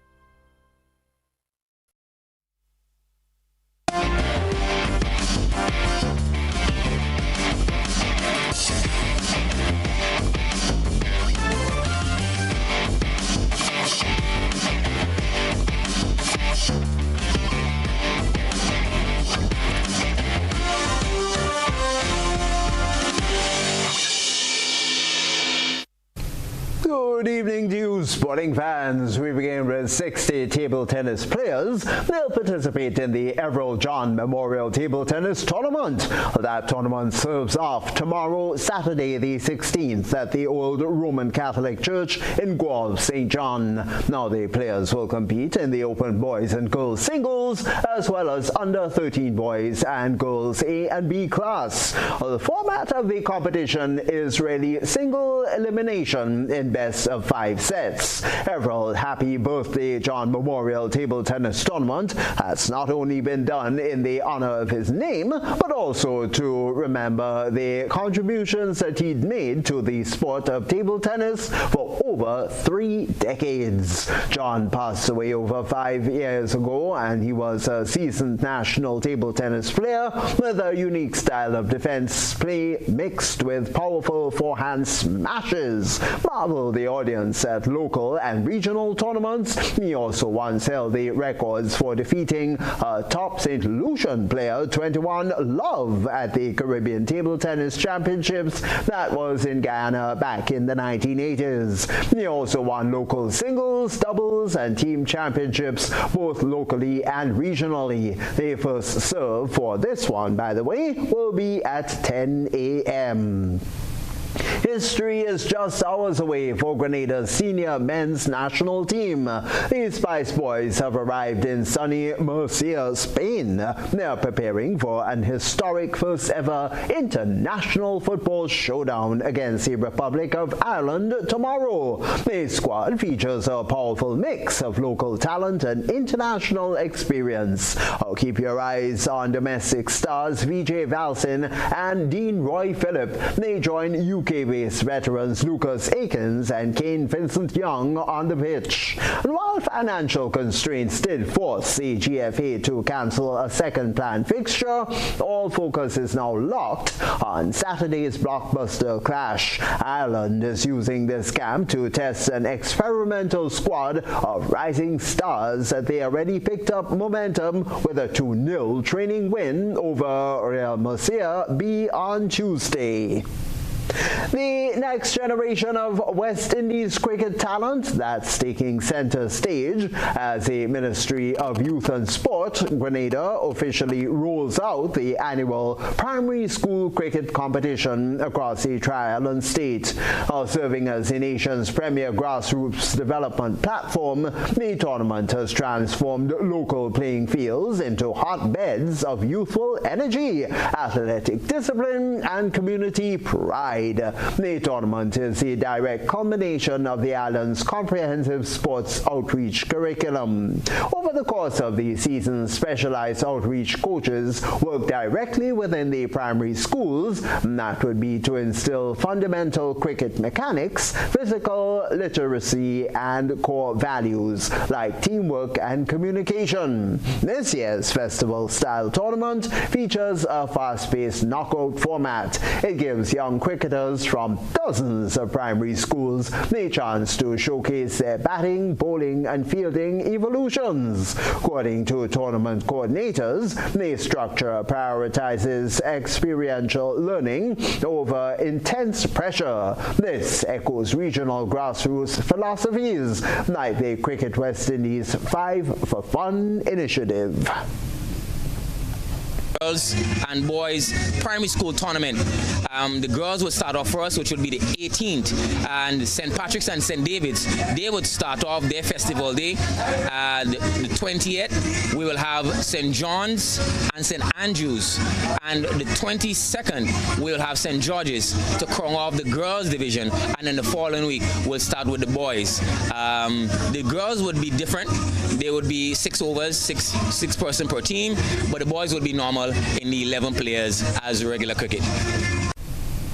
Good evening to you, sporting fans. We begin with 60 table tennis players. They'll participate in the Everett John Memorial Table Tennis Tournament. That tournament serves off tomorrow, Saturday the 16th, at the Old Roman Catholic Church in Guelph, St. John. Now the players will compete in the open boys and girls singles, as well as under 13 boys and girls A and B class. The format of the competition is really single elimination in best of 5 sets. Everett, happy birthday John Memorial Table Tennis Tournament has not only been done in the honor of his name, but also to remember the contributions that he'd made to the sport of table tennis for over 3 decades. John passed away over 5 years ago, and he was a seasoned national table tennis player with a unique style of defense play mixed with powerful forehand smashes. Marvel the audience at local and regional tournaments. He also once held the records for defeating top St. Lucian player 21 Love at the Caribbean Table Tennis Championships that was in Guyana back in the 1980s. He also won local singles, doubles, and team championships both locally and regionally. The first serve for this one, by the way, will be at 10 a.m. History is just hours away for Grenada's senior men's national team. The Spice Boys have arrived in sunny Murcia, Spain. They are preparing for an historic first ever international football showdown against the Republic of Ireland tomorrow. The squad features a powerful mix of local talent and international experience. Keep your eyes on domestic stars Vijay Valsin and Dean Roy Phillip. They join UK-based veterans Lucas Akins and Kane Vincent Young on the pitch. And while financial constraints did force the GFA to cancel a second planned fixture, all focus is now locked on Saturday's blockbuster clash. Ireland is using this camp to test an experimental squad of rising stars that they already picked up momentum with a 2-0 training win over Real Murcia B on Tuesday. The next generation of West Indies cricket talent that's taking center stage as the Ministry of Youth and Sport, Grenada, officially rolls out the annual primary school cricket competition across the Tri-Island state. Serving as the nation's premier grassroots development platform, the tournament has transformed local playing fields into hotbeds of youthful energy, athletic discipline, and community pride. The tournament is the direct culmination of the island's comprehensive sports outreach curriculum. Over the course of the season, specialized outreach coaches work directly within the primary schools. That would be to instill fundamental cricket mechanics, physical literacy, and core values like teamwork and communication. This year's festival-style tournament features a fast-paced knockout format. It gives young cricketers from dozens of primary schools the chance to showcase their batting, bowling, and fielding evolutions. According to tournament coordinators, the structure prioritizes experiential learning over intense pressure. This echoes regional grassroots philosophies like the Cricket West Indies 5 for Fun initiative. girls and boys primary school tournament. The girls would start off first, which would be the 18th, and St. Patrick's and St. David's, they would start off their festival day. The 20th, we will have St. John's and St. Andrews, and the 22nd, we will have St. George's to crown off the girls division, and then the following week, we'll start with the boys. The girls would be different. They would be 6 overs, six person per team, but the boys would be normal in the 11 players as regular cricket.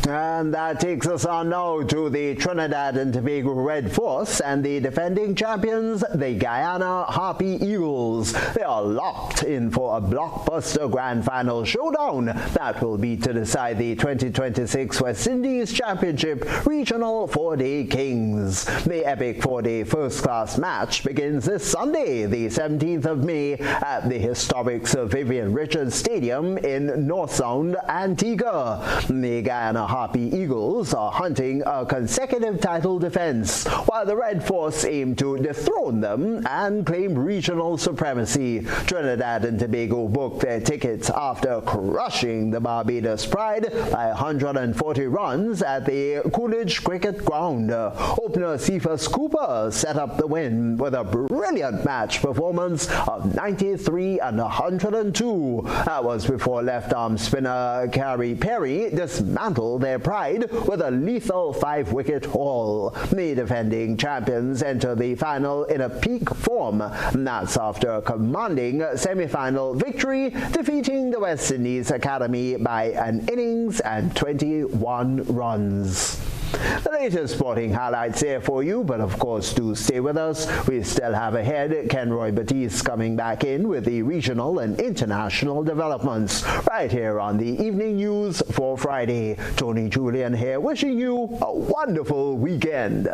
And that takes us on now to the Trinidad and Tobago Red Force and the defending champions, the Guyana Harpy Eagles. They are locked in for a blockbuster grand final showdown that will be to decide the 2026 West Indies Championship Regional 4-Day Kings. The epic 4-day first-class match begins this Sunday, the 17th of May, at the historic Sir Vivian Richards Stadium in North Sound, Antigua. The Guyana Harpy Eagles are hunting a consecutive title defense, while the Red Force aim to dethrone them and claim regional supremacy. Trinidad and Tobago booked their tickets after crushing the Barbados Pride by 140 runs at the Coolidge Cricket Ground. Opener Cephas Cooper set up the win with a brilliant match performance of 93 and 102. That was before left-arm spinner Carey Perry dismantled their pride with a lethal 5-wicket haul. The defending champions enter the final in a peak form. That's after a commanding semi-final victory, defeating the West Indies Academy by an innings and 21 runs. The latest sporting highlights here for you, but of course do stay with us. We still have ahead Kenroy Baptiste coming back in with the regional and international developments right here on the Evening News for Friday. Tony Julian here, wishing you a wonderful weekend.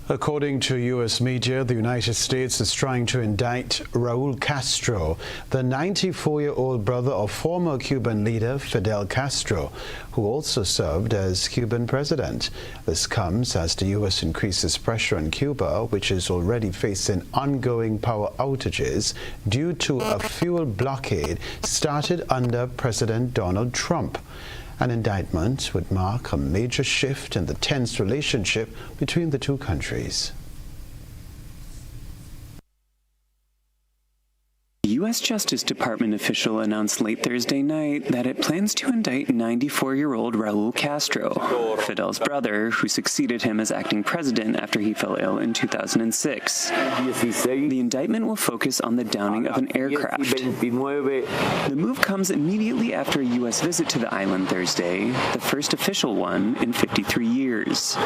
According to U.S. media, the United States is trying to indict Raul Castro, the 94-year-old brother of former Cuban leader Fidel Castro, who also served as Cuban president. This comes as the U.S. increases pressure on Cuba, which is already facing ongoing power outages due to a fuel blockade started under President Donald Trump. An indictment would mark a major shift in the tense relationship between the two countries. A U.S. Justice Department official announced late Thursday night that it plans to indict 94-year-old Raul Castro, Fidel's brother, who succeeded him as acting president after he fell ill in 2006. The indictment will focus on the downing of an aircraft. The move comes immediately after a U.S. visit to the island Thursday, the first official one in 53 years.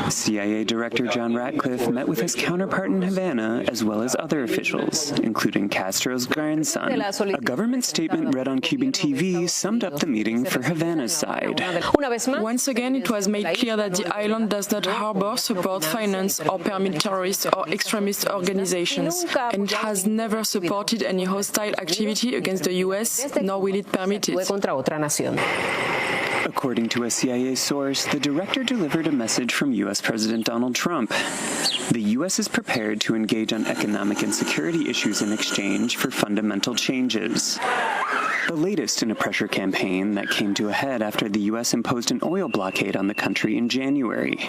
CIA Director John Ratcliffe met with his counterpart in Havana, as well as other officials, including Castro's grandson. A government statement read on Cuban TV summed up the meeting for Havana's side. Once again, it was made clear that the island does not harbor, support, finance, or permit terrorist or extremist organizations, and has never supported any hostile activity against the U.S., nor will it permit it. According to a CIA source, the director delivered a message from U.S. President Donald Trump. The U.S. is prepared to engage on economic and security issues in exchange for fundamental changes. The latest in a pressure campaign that came to a head after the U.S. imposed an oil blockade on the country in January.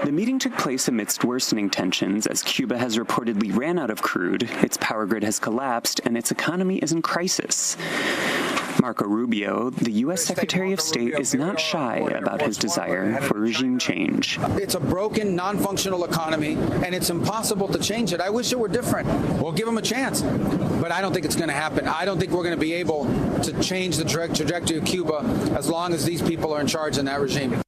The meeting took place amidst worsening tensions as Cuba has reportedly ran out of crude, its power grid has collapsed, and its economy is in crisis. Marco Rubio, the U.S. Secretary of State, is not shy about his desire for regime change. It's a broken, non-functional economy, and it's impossible to change it. I wish it were different. We'll give them a chance, but I don't think it's going to happen. I don't think we're going to be able to change the trajectory of Cuba as long as these people are in charge in that regime.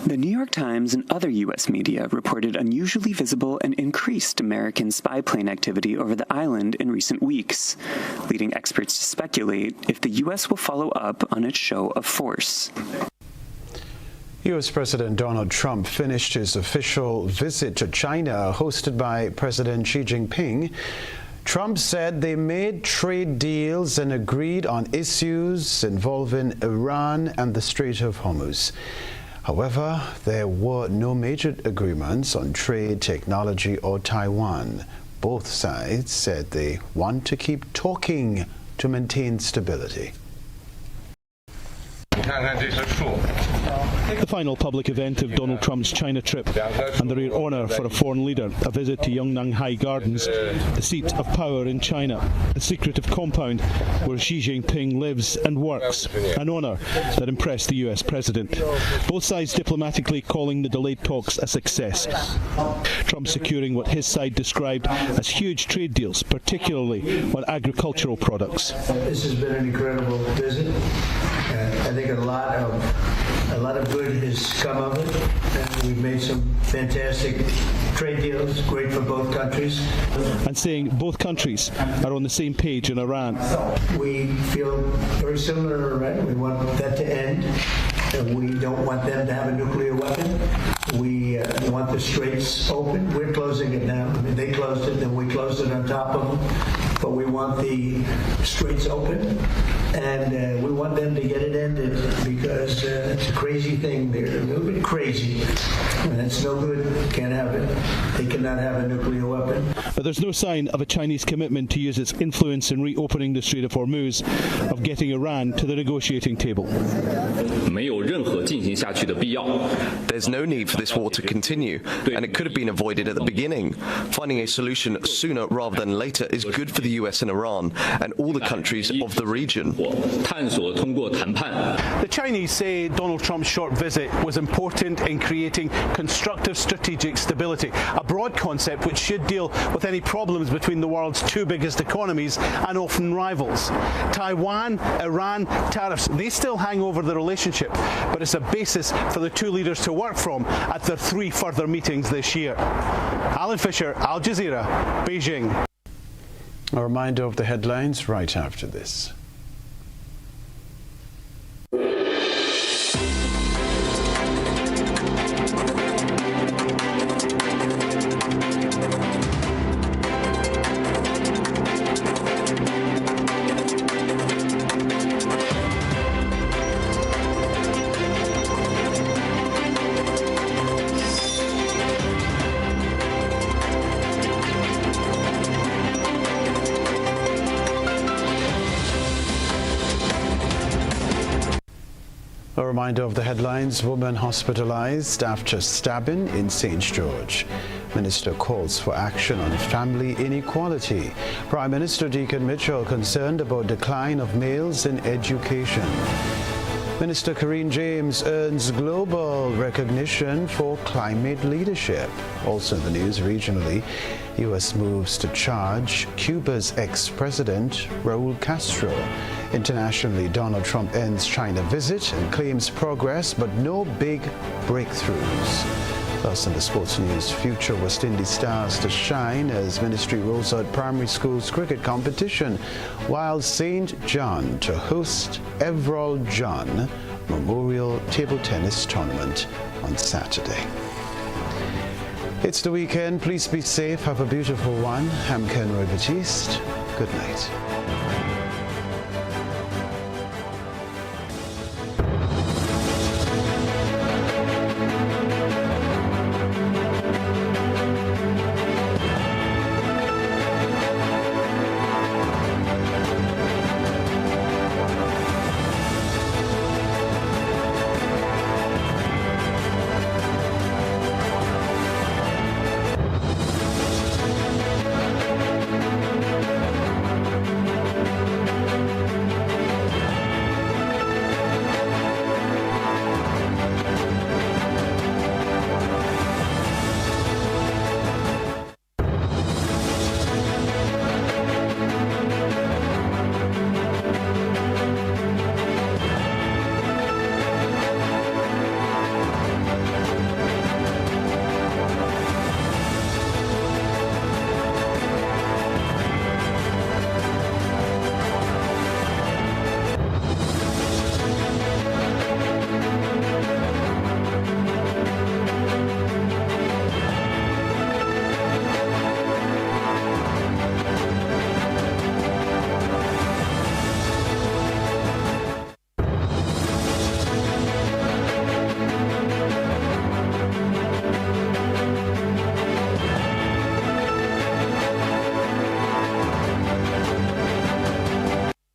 The New York Times and other U.S. media reported unusually visible and increased American spy plane activity over the island in recent weeks, leading experts to speculate if the U.S. will follow up on its show of force. U.S. President Donald Trump finished his official visit to China, hosted by President Xi Jinping. Trump said they made trade deals and agreed on issues involving Iran and the Strait of Hormuz. However, there were no major agreements on trade, technology, or Taiwan. Both sides said they want to keep talking to maintain stability. The final public event of Donald Trump's China trip, and the rare honour for a foreign leader, a visit to Yongnanhai Gardens, the seat of power in China, a secretive compound where Xi Jinping lives and works, an honour that impressed the US president. Both sides diplomatically calling the delayed talks a success. Trump securing what his side described as huge trade deals, particularly on agricultural products. This has been an incredible visit. I think a lot of good has come of it, and we've made some fantastic trade deals, great for both countries. And saying both countries are on the same page in Iran. We feel very similar in Iran. We want that to end. We don't want them to have a nuclear weapon. We want the straits open. We're closing it now. I mean, they closed it, then we closed it on top of them. But we want the straits open, and we want them to get it ended because it's a crazy thing. They're a little bit crazy, and it's no good. Can't have it. They cannot have a nuclear weapon. But there's no sign of a Chinese commitment to use its influence in reopening the Strait of Hormuz, of getting Iran to the negotiating table. There's no need for this war to continue, and it could have been avoided at the beginning. Finding a solution sooner rather than later is good for the US and Iran, and all the countries of the region. The Chinese say Donald Trump's short visit was important in creating constructive strategic stability, a broad concept which should deal with any problems between the world's two biggest economies and often rivals. Taiwan, Iran, tariffs, they still hang over the relationship, but it's a basis for the two leaders to work from at their 3 further meetings this year. Alan Fisher, Al Jazeera, Beijing. A reminder of the headlines right after this. A reminder of the headlines. Woman hospitalized after stabbing in St. George. Minister calls for action on family inequality. Prime Minister Deacon Mitchell concerned about decline of males in education. Minister Karine James earns global recognition for climate leadership. Also in the news regionally, U.S. moves to charge Cuba's ex-president Raul Castro. Internationally, Donald Trump ends China visit and claims progress, but no big breakthroughs. Thus in the sports news, future West Indies stars to shine as Ministry rolls out primary schools cricket competition, while St. John to host Everall John Memorial Table Tennis Tournament on Saturday. It's the weekend. Please be safe. Have a beautiful one. I'm Kenroy Baptiste. Good night.